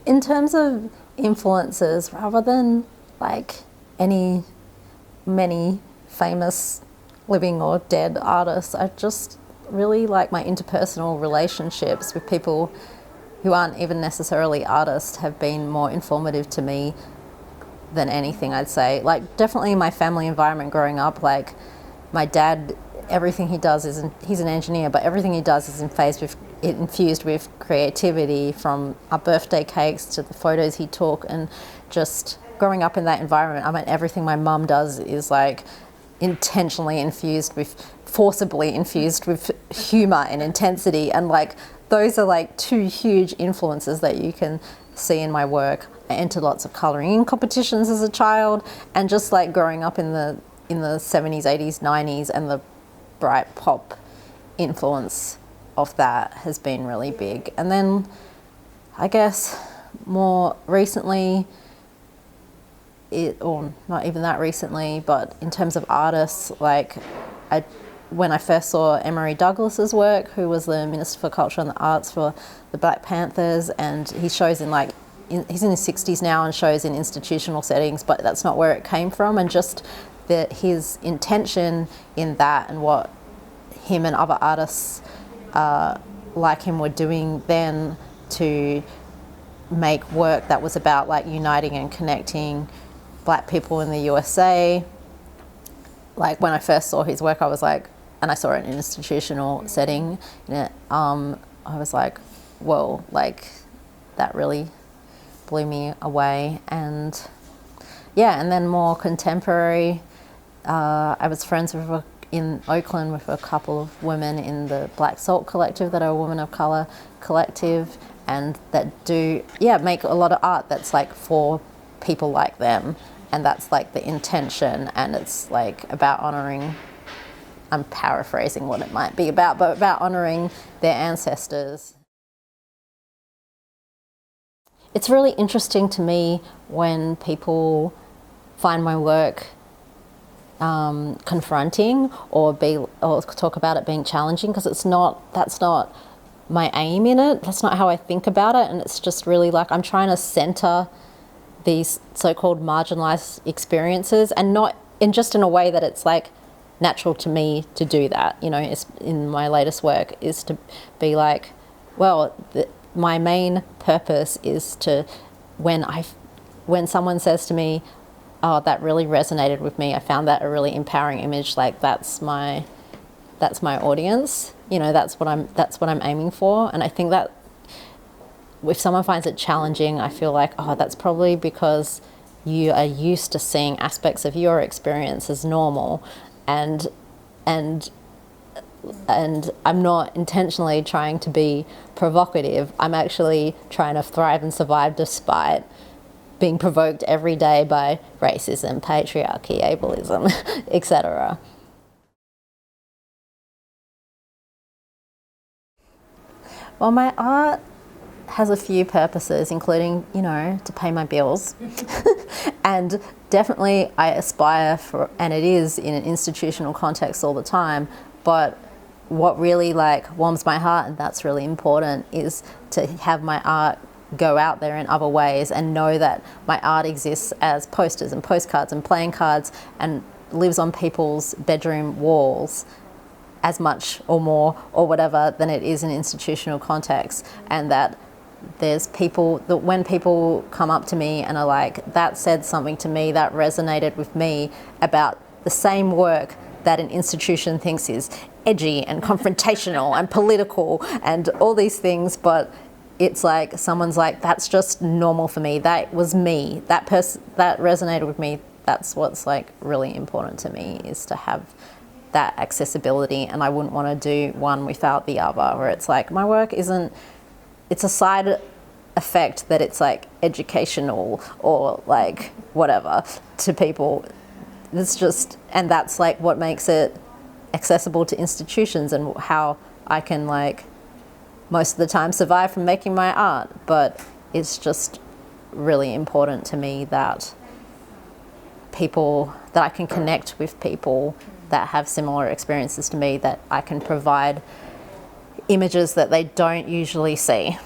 In terms of influences, rather than like many famous living or dead artists, I just really like my interpersonal relationships with people who aren't even necessarily artists have been more informative to me than anything, I'd say. Like, definitely my family environment growing up, like my dad, everything he does is, he's an engineer, but everything he does is infused with creativity, from our birthday cakes to the photos he took. And just growing up in that environment, I mean, everything my mum does is like forcibly infused with humor and intensity. And like, those are like two huge influences that you can see in my work. I entered lots of colouring competitions as a child, and just like growing up in the 70s, 80s, 90s, and the bright pop influence of that has been really big. And then I guess more recently, or not even that recently, but in terms of artists, like when I first saw Emery Douglas's work, who was the Minister for Culture and the Arts for the Black Panthers, and he shows he's in his 60s now and shows in institutional settings, but that's not where it came from. And just his intention in that, and what him and other artists like him were doing then to make work that was about like uniting and connecting Black people in the USA. Like, when I first saw his work, I was like, and I saw it in an institutional setting, I was like, whoa, like that really blew me away. And yeah, and then more contemporary, I was friends in Oakland with a couple of women in the Black Salt Collective that are a women of colour collective, and that make a lot of art that's like for people like them. And that's like the intention, and it's like about honouring, I'm paraphrasing what it might be about, but about honouring their ancestors. It's really interesting to me when people find my work confronting or talk about it being challenging, because that's not my aim in it. That's not how I think about it. And it's just really like, I'm trying to centre these so-called marginalised experiences, and not in a way that it's like natural to me to do that. It's, in my latest work, is to be like, well, my main purpose is to, when someone says to me, oh, that really resonated with me, I found that a really empowering image, like that's my audience. That's what I'm aiming for. And I think that if someone finds it challenging, I feel like, oh, that's probably because you are used to seeing aspects of your experience as normal, and I'm not intentionally trying to be provocative. I'm actually trying to thrive and survive despite being provoked every day by racism, patriarchy, ableism, etc. Well, my art has a few purposes, including, to pay my bills. And definitely I aspire for, and it is in an institutional context all the time, but what really like warms my heart, and that's really important, is to have my art go out there in other ways, and know that my art exists as posters and postcards and playing cards, and lives on people's bedroom walls as much or more or whatever than it is in institutional context. And that there's people that when people come up to me and are like, that said something to me, that resonated with me about the same work that an institution thinks is edgy and confrontational and political and all these things, but it's like someone's like, that's just normal for me, that was me, that person, that resonated with me. That's what's like really important to me, is to have that accessibility. And I wouldn't want to do one without the other, where it's like my work isn't, it's a side effect that it's like educational or like whatever to people. It's just, and that's like what makes it accessible to institutions, and how I can like most of the time survive from making my art. But it's just really important to me that I can connect with people that have similar experiences to me, that I can provide images that they don't usually see.